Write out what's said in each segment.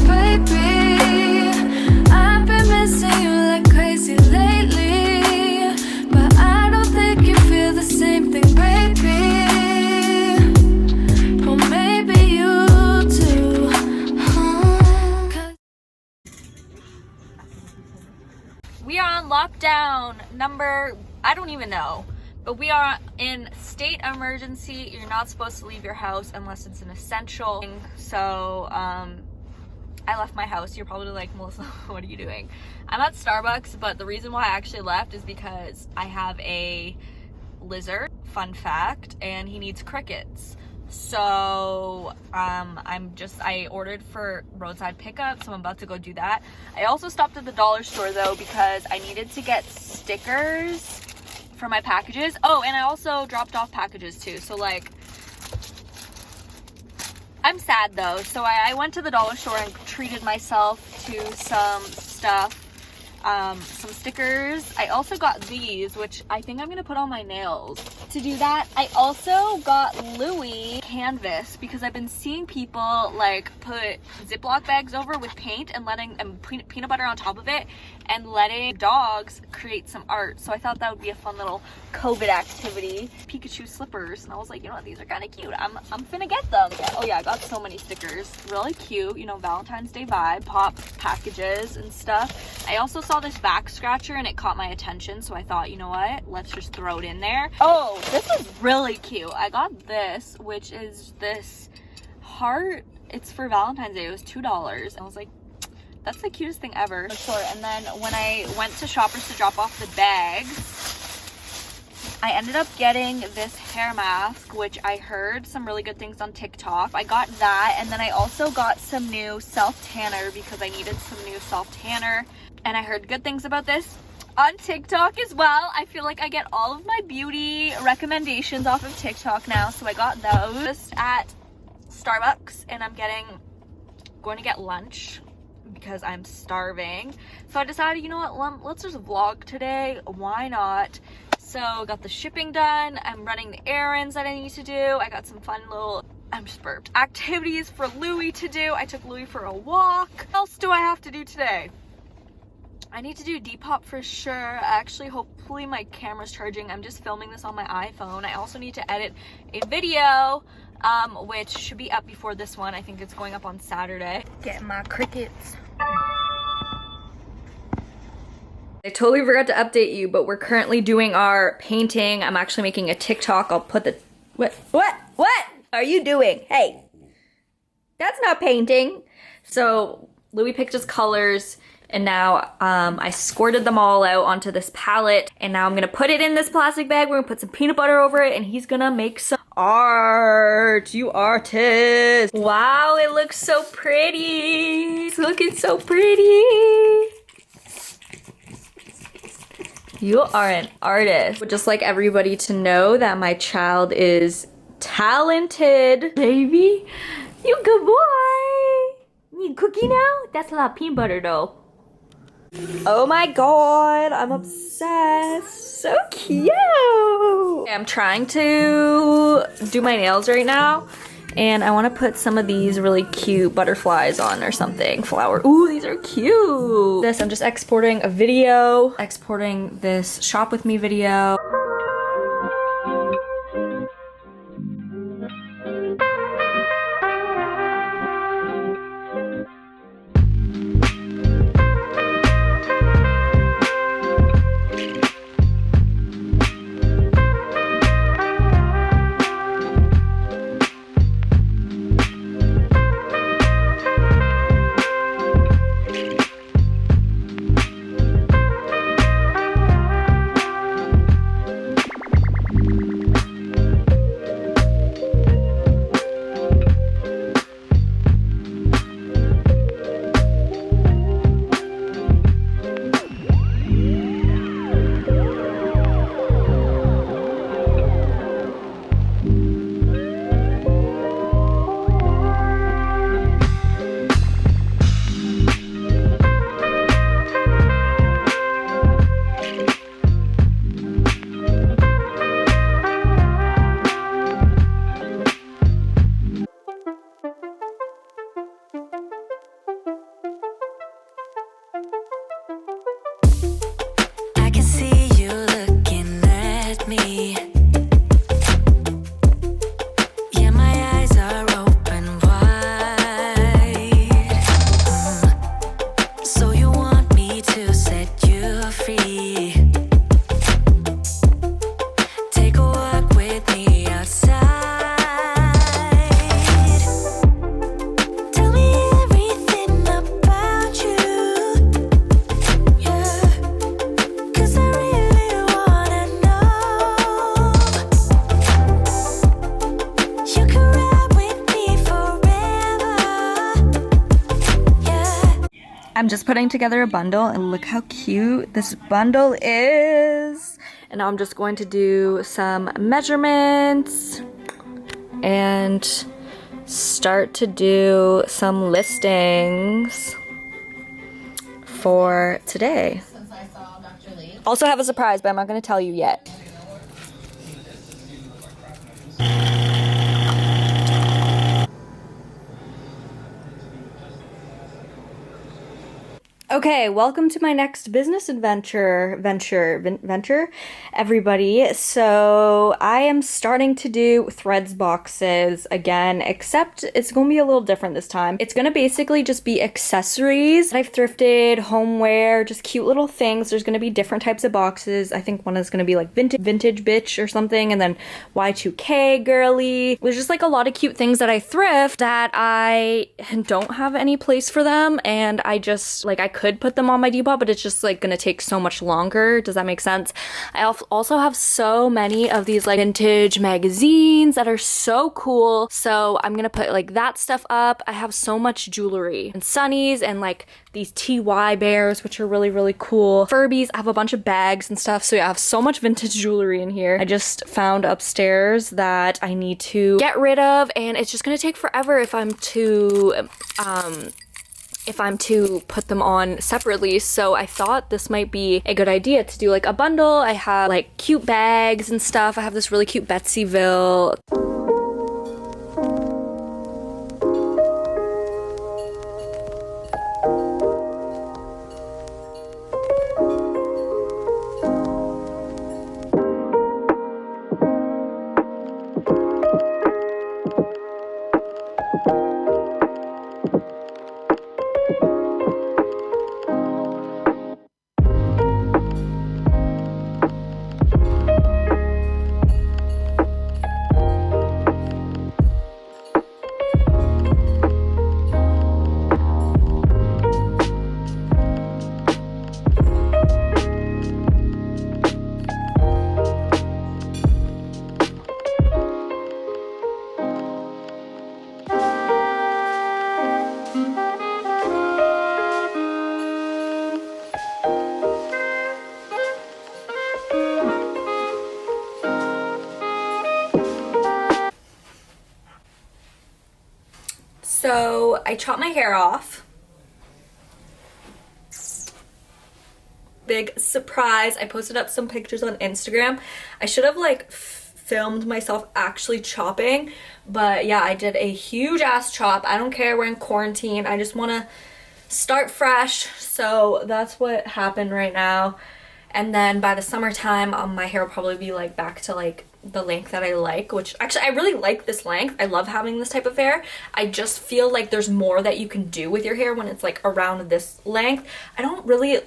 Baby, I've been missing you like crazy lately, but I don't think you feel the same thing, baby. Well, maybe you do. We are on lockdown number, I don't even know, but we are in state emergency. You're not supposed to leave your house unless it's an essential. So, I left my house. You're probably like, Melissa, what are you doing? I'm at Starbucks, but the reason why I actually left is because I have a lizard, fun fact, and he needs crickets. So I ordered for roadside pickup, so I'm about to go do that. I also stopped at the dollar store though because I needed to get stickers for my packages. Oh, and I also dropped off packages too. So like, I'm sad though. So I went to the dollar store and treated myself to some stuff, some stickers. I also got these, which I think I'm gonna put on my nails. To do that, I also got Louis canvas because I've been seeing people like put Ziploc bags over with paint and peanut butter on top of it and letting dogs create some art. So I thought that would be a fun little COVID activity. Pikachu slippers, and I was like, you know what, these are kind of cute. I'm finna get them. Oh yeah, I got so many stickers. Really cute, you know, Valentine's Day vibe. Pop packages and stuff. I also saw this back scratcher and it caught my attention, so I thought, you know what, let's just throw it in there. Oh, this is really cute. I got this, which is this heart. It's for Valentine's Day. It was $2. I was like, that's the cutest thing ever. And then when I went to Shoppers to drop off the bags, I ended up getting this hair mask, which I heard some really good things on TikTok. I got that, and then I also got some new self-tanner because I needed some new self-tanner, and I heard good things about this on TikTok as well. I feel like I get all of my beauty recommendations off of TikTok now, so I got those at Starbucks, and I'm going to get lunch because I'm starving. So I decided, you know what, let's just vlog today. Why not? So got the shipping done. I'm running the errands that I need to do. I got some fun little, I'm just burped, activities for Louis to do. I took Louis for a walk. What else do I have to do today? I need to do Depop for sure. Actually, hopefully my camera's charging. I'm just filming this on my iPhone. I also need to edit a video, which should be up before this one. I think it's going up on Saturday. Getting my crickets. I totally forgot to update you, but we're currently doing our painting. I'm actually making a TikTok. I'll put the, what are you doing? Hey, that's not painting. So Louis picked his colors, and now I squirted them all out onto this palette, and now I'm gonna put it in this plastic bag. We're gonna put some peanut butter over it, and he's gonna make some art. You artist. Wow, it looks so pretty. It's looking so pretty. You are an artist. Would just like everybody to know that my child is talented. Baby, you good boy. Need a cookie now? That's a lot of peanut butter though. Oh my god, I'm obsessed. So cute. I'm trying to do my nails right now, and I want to put some of these really cute butterflies on or something. Flower. Ooh, these are cute. I'm just exporting a video, exporting this shop with me video. I'm just putting together a bundle and look how cute this bundle is. And now I'm just going to do some measurements and start to do some listings for today. Also have a surprise, but I'm not going to tell you yet. Okay, welcome to my next business venture, everybody. So I am starting to do Threads boxes again, except it's going to be a little different this time. It's going to basically just be accessories that I've thrifted, homeware, just cute little things. There's going to be different types of boxes. I think one is going to be like vintage bitch or something, and then Y2K girly. There's just like a lot of cute things that I thrift that I don't have any place for them, and I just like I could put them on my Depop, but it's just like gonna take so much longer. Does that make sense? I also have so many of these like vintage magazines that are so cool, so I'm gonna put like that stuff up. I have so much jewelry and sunnies and like these TY bears, which are really cool. Furbies. I have a bunch of bags and stuff, so yeah, I have so much vintage jewelry in here. I just found upstairs that I need to get rid of, and it's just gonna take forever if I'm to put them on separately. So I thought this might be a good idea to do like a bundle. I have like cute bags and stuff. I have this really cute Betsyville. So I chopped my hair off. Big surprise. I posted up some pictures on Instagram. I should have like filmed myself actually chopping, but yeah, I did a huge ass chop. I don't care, we're in quarantine. I just want to start fresh. So that's what happened right now. And then by the summertime, my hair will probably be like back to like the length that I like, which actually I really like this length. I love having this type of hair. I just feel like there's more that you can do with your hair when it's like around this length. I don't really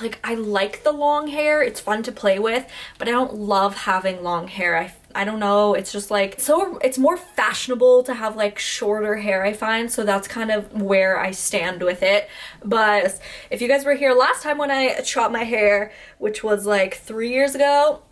like, I like the long hair. It's fun to play with, but I don't love having long hair. I don't know, it's just like, so it's more fashionable to have like shorter hair, I find, so that's kind of where I stand with it. But if you guys were here last time when I chopped my hair, which was like 3 years ago,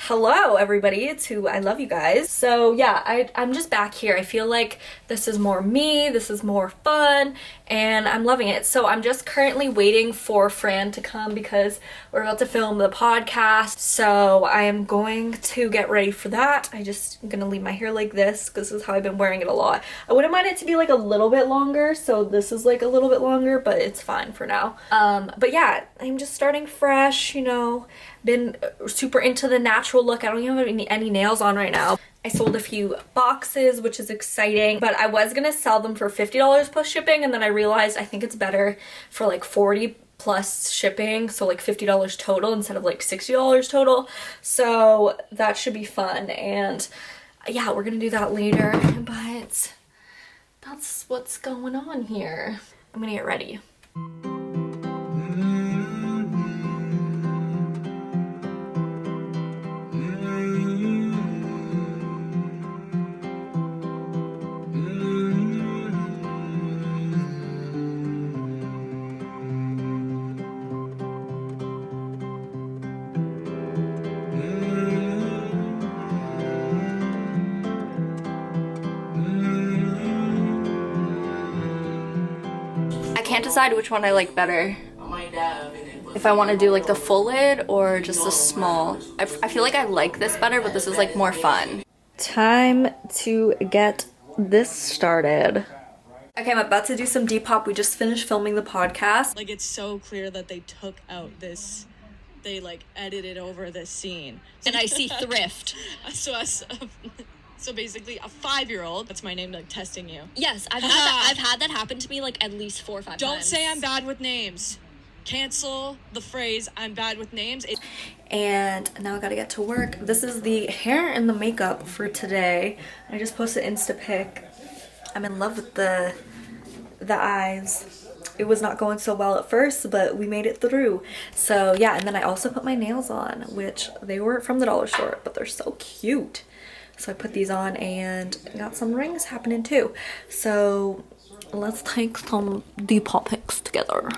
hello everybody, it's who I love you guys. So yeah, I'm just back here. I feel like this is more me, this is more fun, and I'm loving it. So I'm just currently waiting for Fran to come because we're about to film the podcast. So I am going to get ready for that. I'm gonna leave my hair like this because this is how I've been wearing it a lot. I wouldn't mind it to be like a little bit longer, so this is like a little bit longer, but it's fine for now. But yeah, I'm just starting fresh, you know, been super into the natural look. I don't even have any nails on right now. I sold a few boxes, which is exciting, but I was gonna sell them for $50 plus shipping, and then I realized I think it's better for like 40 plus shipping, so like $50 total instead of like $60 total. So that should be fun, and yeah, we're gonna do that later, but that's what's going on here. I'm gonna get ready. can't decide which one I like better. If I want to do like the full lid or just the small. I feel like I like this better, but this is like more fun. Time to get this started. Okay, I'm about to do some Depop. We just finished filming the podcast. Like, it's so clear that they took out this, they like edited over this scene. And I see thrift. So basically a 5-year-old, that's my name, like testing you. Yes, I've had that happen to me like at least 4 or 5 times. Don't say I'm bad with names. Cancel the phrase I'm bad with names. And now I gotta get to work. This is the hair and the makeup for today. I just posted an Insta pic. I'm in love with the eyes. It was not going so well at first, but we made it through. So yeah, and then I also put my nails on, which they were from the dollar store, but they're so cute. So I put these on and got some rings happening too. So let's take some Depop pics together.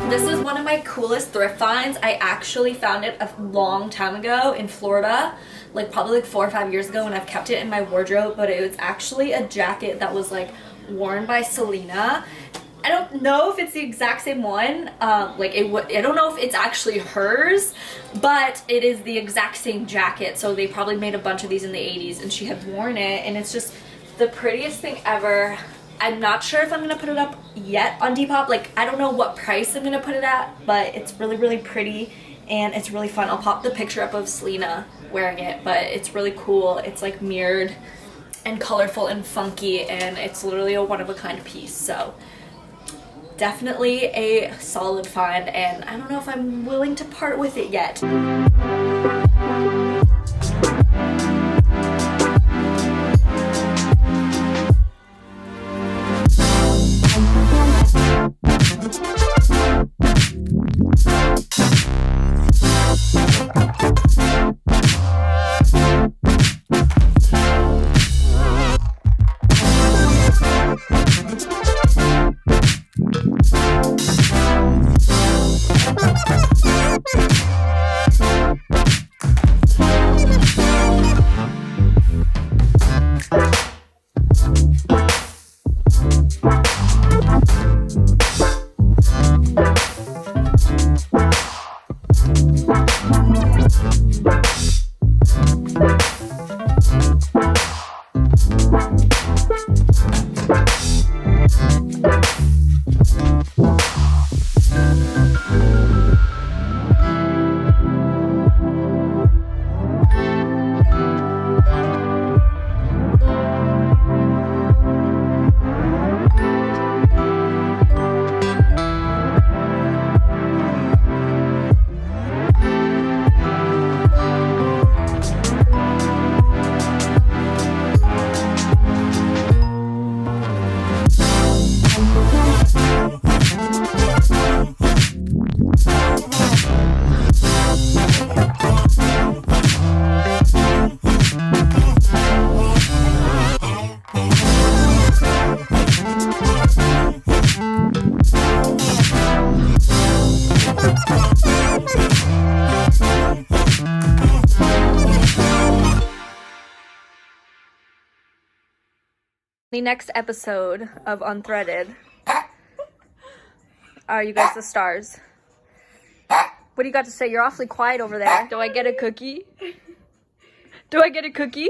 This is one of my coolest thrift finds. I actually found it a long time ago in Florida, like probably like 4 or 5 years ago, and I've kept it in my wardrobe, but it was actually a jacket that was like worn by Selena. I don't know if it's the exact same one. I don't know if it's actually hers, but it is the exact same jacket. So they probably made a bunch of these in the 80s and she had worn it, and it's just the prettiest thing ever. I'm not sure if I'm gonna put it up yet on Depop. Like, I don't know what price I'm gonna put it at, but it's really, really pretty and it's really fun. I'll pop the picture up of Selena wearing it, but it's really cool. It's like mirrored and colorful and funky, and it's literally a one-of-a-kind piece. So definitely a solid find, and I don't know if I'm willing to part with it yet. The next episode of Unthreaded. Are you guys the stars? What do you got to say? You're awfully quiet over there. Do I get a cookie? Do I get a cookie?